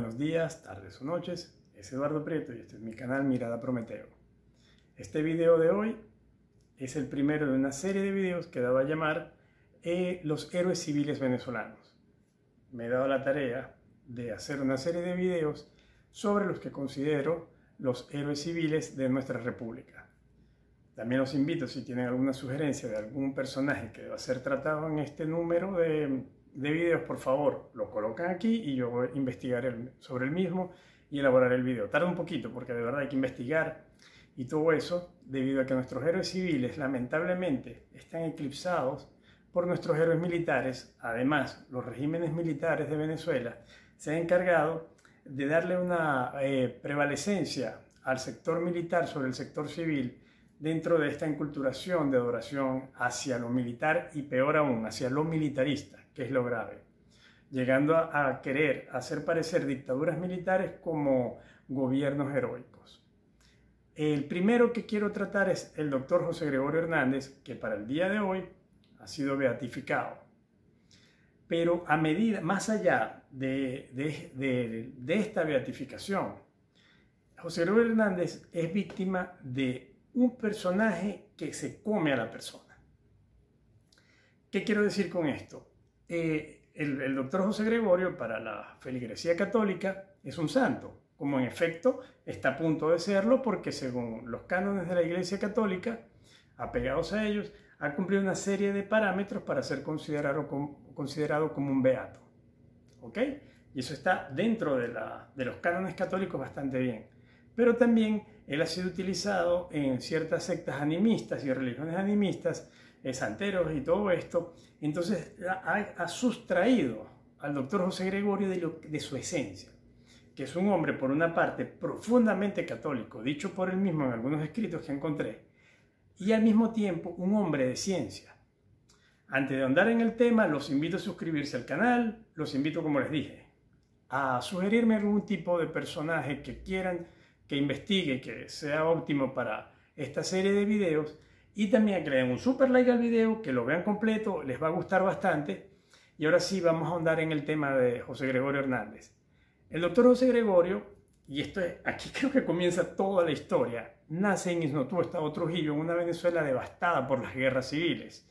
buenos días, tardes o noches. Es Eduardo Prieto y este es mi canal Mirada Prometeo. Este video de hoy es el primero de una serie de videos que daba a llamar Los héroes civiles venezolanos. Me he dado la tarea de hacer una serie de videos sobre los que considero los héroes civiles de nuestra república. También los invito, si tienen alguna sugerencia de algún personaje que deba ser tratado en este número de videos, por favor, lo colocan aquí y yo voy a investigar sobre el mismo y elaborar el video. Tarda un poquito porque de verdad hay que investigar y todo eso debido a que nuestros héroes civiles lamentablemente están eclipsados por nuestros héroes militares. Además, los regímenes militares de Venezuela se han encargado de darle una prevalecencia al sector militar sobre el sector civil dentro de esta enculturación de adoración hacia lo militar y peor aún, hacia lo militarista, que es lo grave, llegando a querer hacer parecer dictaduras militares como gobiernos heroicos. El primero que quiero tratar es el doctor José Gregorio Hernández, que para el día de hoy ha sido beatificado. Pero a medida, más allá de esta beatificación, José Gregorio Hernández es víctima de un personaje que se come a la persona. ¿Qué quiero decir con esto? El doctor José Gregorio para la feligresía católica es un santo, como en efecto está a punto de serlo porque según los cánones de la Iglesia Católica, apegados a ellos, ha cumplido una serie de parámetros para ser considerado como un beato. ¿Ok? Y eso está dentro de los cánones católicos bastante bien. Pero también él ha sido utilizado en ciertas sectas animistas y religiones animistas, santeros y todo esto. Entonces ha sustraído al doctor José Gregorio de su esencia, que es un hombre, por una parte, profundamente católico, dicho por él mismo en algunos escritos que encontré, y al mismo tiempo un hombre de ciencia. Antes de andar en el tema, los invito a suscribirse al canal, los invito, como les dije, a sugerirme algún tipo de personaje que quieran que investigue, que sea óptimo para esta serie de videos, y también a que le den un super like al video, que lo vean completo, les va a gustar bastante. Y ahora sí vamos a ahondar en el tema de José Gregorio Hernández. El doctor José Gregorio, y aquí creo que comienza toda la historia, nace en Isnotú, Estado Trujillo, en una Venezuela devastada por las guerras civiles.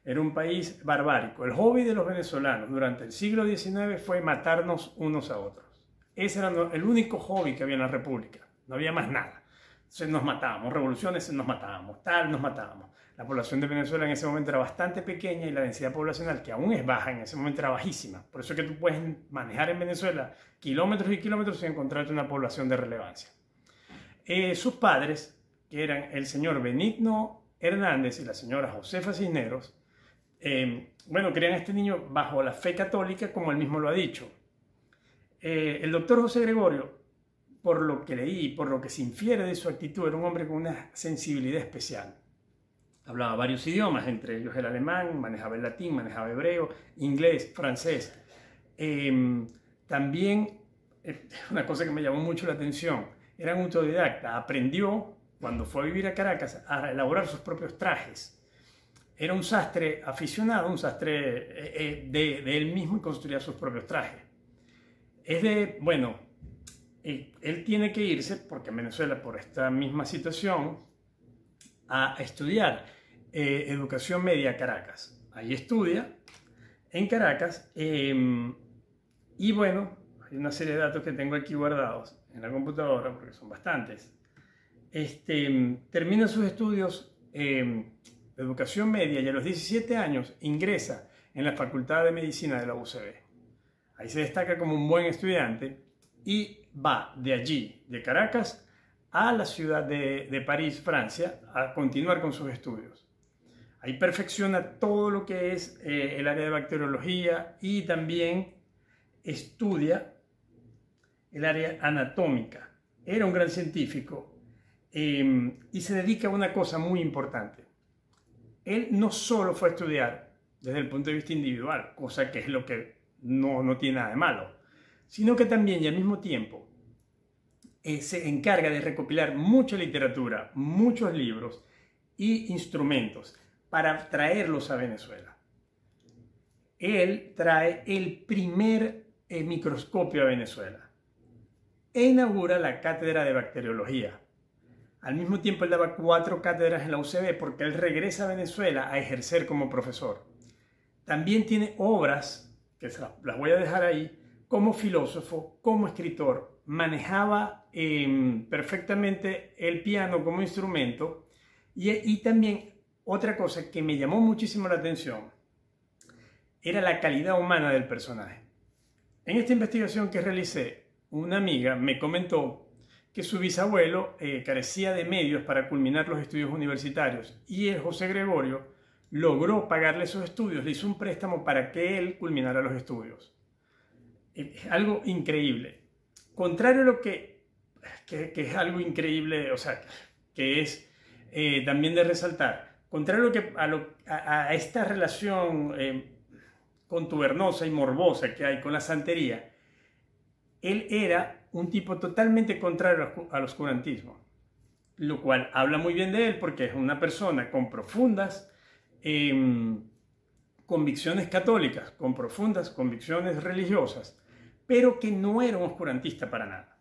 Era un país barbárico. El hobby de los venezolanos durante el siglo XIX fue matarnos unos a otros. Ese era el único hobby que había en la República. No había más nada. Entonces nos matábamos, revoluciones nos matábamos, nos matábamos. La población de Venezuela en ese momento era bastante pequeña y la densidad poblacional, que aún es baja, en ese momento era bajísima. Por eso es que tú puedes manejar en Venezuela kilómetros y kilómetros y encontrarte una población de relevancia. Sus padres, que eran el señor Benigno Hernández y la señora Josefa Cisneros, querían a este niño bajo la fe católica, como él mismo lo ha dicho. El doctor José Gregorio, por lo que leí, por lo que se infiere de su actitud, era un hombre con una sensibilidad especial. Hablaba varios idiomas, entre ellos el alemán, manejaba el latín, manejaba hebreo, inglés, francés. También, una cosa que me llamó mucho la atención, era un autodidacta. Aprendió, cuando fue a vivir a Caracas, a elaborar sus propios trajes. Era un sastre aficionado, un sastre de él mismo y construía sus propios trajes. Él tiene que irse, porque en Venezuela, por esta misma situación, a estudiar educación media a Caracas. Ahí estudia en Caracas y bueno, hay una serie de datos que tengo aquí guardados en la computadora, porque son bastantes. Termina sus estudios de educación media y a los 17 años ingresa en la Facultad de Medicina de la UCB. Ahí se destaca como un buen estudiante y va de allí, de Caracas, a la ciudad de París, Francia, a continuar con sus estudios. Ahí perfecciona todo lo que es el área de bacteriología y también estudia el área anatómica. Era un gran científico y se dedica a una cosa muy importante. Él no solo fue a estudiar desde el punto de vista individual, cosa que es lo que no tiene nada de malo, sino que también y al mismo tiempo se encarga de recopilar mucha literatura, muchos libros y instrumentos para traerlos a Venezuela. Él trae el primer microscopio a Venezuela. e inaugura la cátedra de bacteriología. Al mismo tiempo, él daba 4 cátedras en la UCB porque él regresa a Venezuela a ejercer como profesor. También tiene obras, que las voy a dejar ahí, como filósofo, como escritor. Manejaba perfectamente el piano como instrumento y también otra cosa que me llamó muchísimo la atención era la calidad humana del personaje. En esta investigación que realicé, una amiga me comentó que su bisabuelo carecía de medios para culminar los estudios universitarios y el José Gregorio logró pagarle esos estudios, le hizo un préstamo para que él culminara los estudios. Es algo increíble. Contrario a lo que es algo increíble, o sea, que es también de resaltar, contrario a esta relación contubernosa y morbosa que hay con la santería, él era un tipo totalmente contrario al oscurantismo, lo cual habla muy bien de él porque es una persona con profundas convicciones católicas, con profundas convicciones religiosas, pero que no era un oscurantista para nada.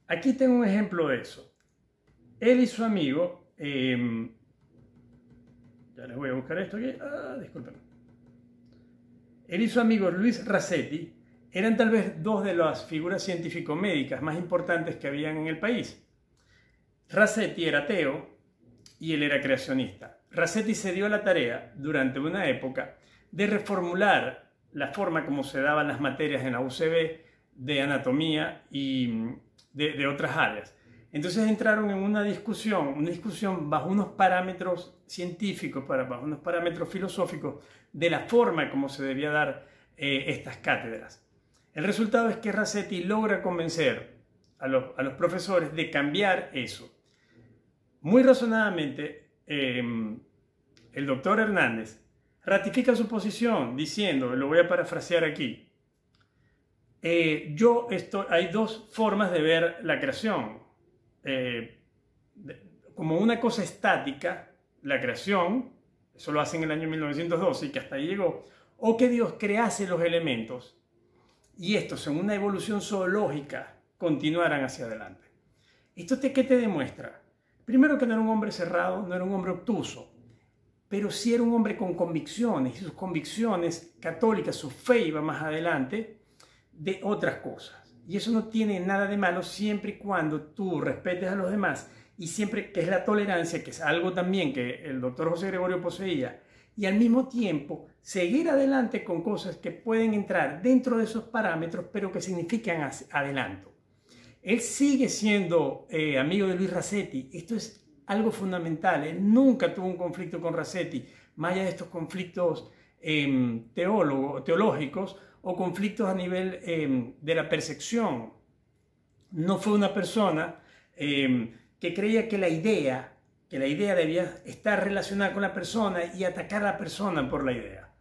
Aquí tengo un ejemplo de eso. Él y su amigo, ya les voy a buscar esto aquí, disculpen. Él y su amigo Luis Rasetti eran tal vez 2 de las figuras científico-médicas más importantes que habían en el país. Rasetti era ateo y él era creacionista. Rasetti se dio la tarea, durante una época, de reformular la forma como se daban las materias en la UCB de anatomía y de otras áreas. Entonces entraron en una discusión bajo unos parámetros científicos, bajo unos parámetros filosóficos de la forma como se debía dar estas cátedras. El resultado es que Rasetti logra convencer a los profesores de cambiar eso. Muy razonadamente, el doctor Hernández ratifica su posición diciendo, lo voy a parafrasear aquí, hay 2 formas de ver la creación. Como una cosa estática, la creación, eso lo hace en el año 1912 y que hasta ahí llegó, o que Dios crease los elementos y estos en una evolución zoológica continuaran hacia adelante. ¿Esto qué te demuestra? Primero que no era un hombre cerrado, no era un hombre obtuso, pero sí era un hombre con convicciones, y sus convicciones católicas, su fe iba más adelante de otras cosas. Y eso no tiene nada de malo siempre y cuando tú respetes a los demás y siempre que es la tolerancia, que es algo también que el doctor José Gregorio poseía, y al mismo tiempo seguir adelante con cosas que pueden entrar dentro de esos parámetros, pero que significan adelanto. Él sigue siendo amigo de Luis Rasetti. Esto es algo fundamental. Él nunca tuvo un conflicto con Rasetti, más allá de estos conflictos teológicos o conflictos a nivel de la percepción. No fue una persona que creía que la idea debía estar relacionada con la persona y atacar a la persona por la idea.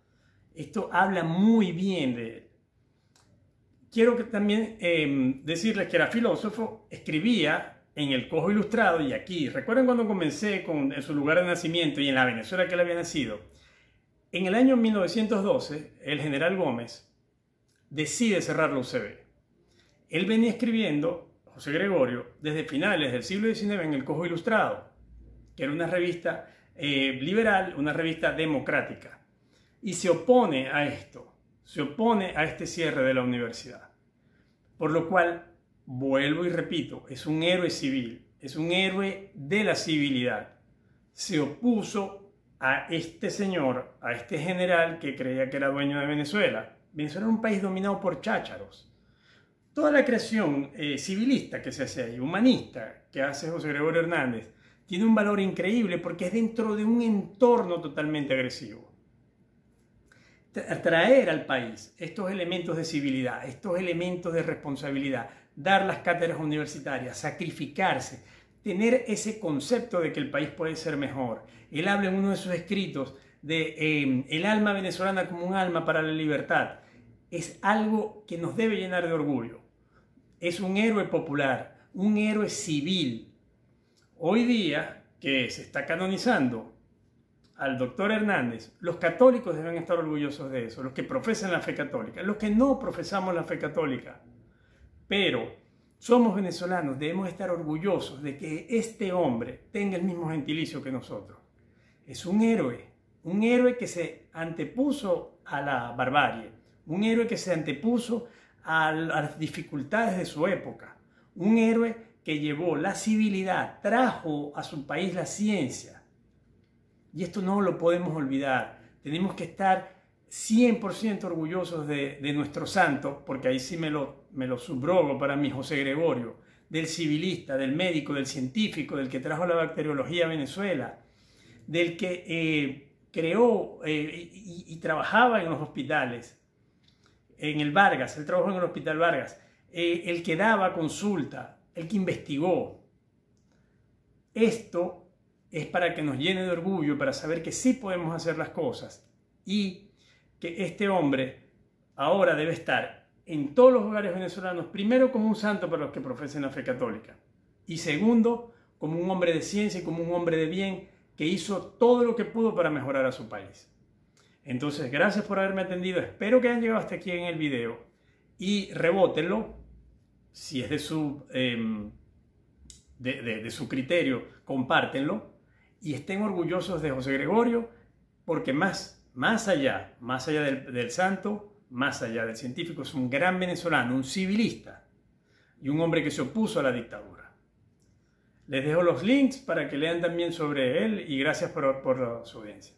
Esto habla muy bien de él. Quiero también decirles que era filósofo, escribía en El Cojo Ilustrado y aquí. ¿Recuerdan cuando comencé en su lugar de nacimiento y en la Venezuela que él había nacido? En el año 1912, el general Gómez decide cerrar la UCB. Él venía escribiendo, José Gregorio, desde finales del siglo XIX en El Cojo Ilustrado, que era una revista liberal, una revista democrática. Y se opone a esto, se opone a este cierre de la universidad. Por lo cual, vuelvo y repito, es un héroe civil, es un héroe de la civilidad. Se opuso a este señor, a este general que creía que era dueño de Venezuela. Venezuela era un país dominado por chácharos. Toda la creación civilista que se hace ahí, humanista, que hace José Gregorio Hernández, tiene un valor increíble porque es dentro de un entorno totalmente agresivo. Traer al país estos elementos de civilidad, estos elementos de responsabilidad, dar las cátedras universitarias, sacrificarse, tener ese concepto de que el país puede ser mejor. Él habla en uno de sus escritos de el alma venezolana como un alma para la libertad. Es algo que nos debe llenar de orgullo. Es un héroe popular, un héroe civil. Hoy día, que se está canonizando al doctor Hernández, los católicos deben estar orgullosos de eso, los que profesan la fe católica, los que no profesamos la fe católica. Pero somos venezolanos, debemos estar orgullosos de que este hombre tenga el mismo gentilicio que nosotros. Es un héroe que se antepuso a la barbarie, un héroe que se antepuso a las dificultades de su época, un héroe que llevó la civilidad, trajo a su país la ciencia. Y esto no lo podemos olvidar. Tenemos que estar 100% orgullosos de nuestro santo, porque ahí sí me lo subrogo para mí, José Gregorio, del civilista, del médico, del científico, del que trajo la bacteriología a Venezuela, del que creó y trabajaba en los hospitales, en el Vargas, él trabajó en el Hospital Vargas, el que daba consulta, el que investigó. Esto es para que nos llene de orgullo, para saber que sí podemos hacer las cosas y que este hombre ahora debe estar en todos los hogares venezolanos, primero como un santo para los que profesen la fe católica y segundo como un hombre de ciencia y como un hombre de bien que hizo todo lo que pudo para mejorar a su país. Entonces, gracias por haberme atendido, espero que hayan llegado hasta aquí en el video y rebótenlo, si es de su criterio, compártenlo y estén orgullosos de José Gregorio, porque más allá del santo, más allá del científico, es un gran venezolano, un civilista y un hombre que se opuso a la dictadura. Les dejo los links para que lean también sobre él y gracias por su audiencia.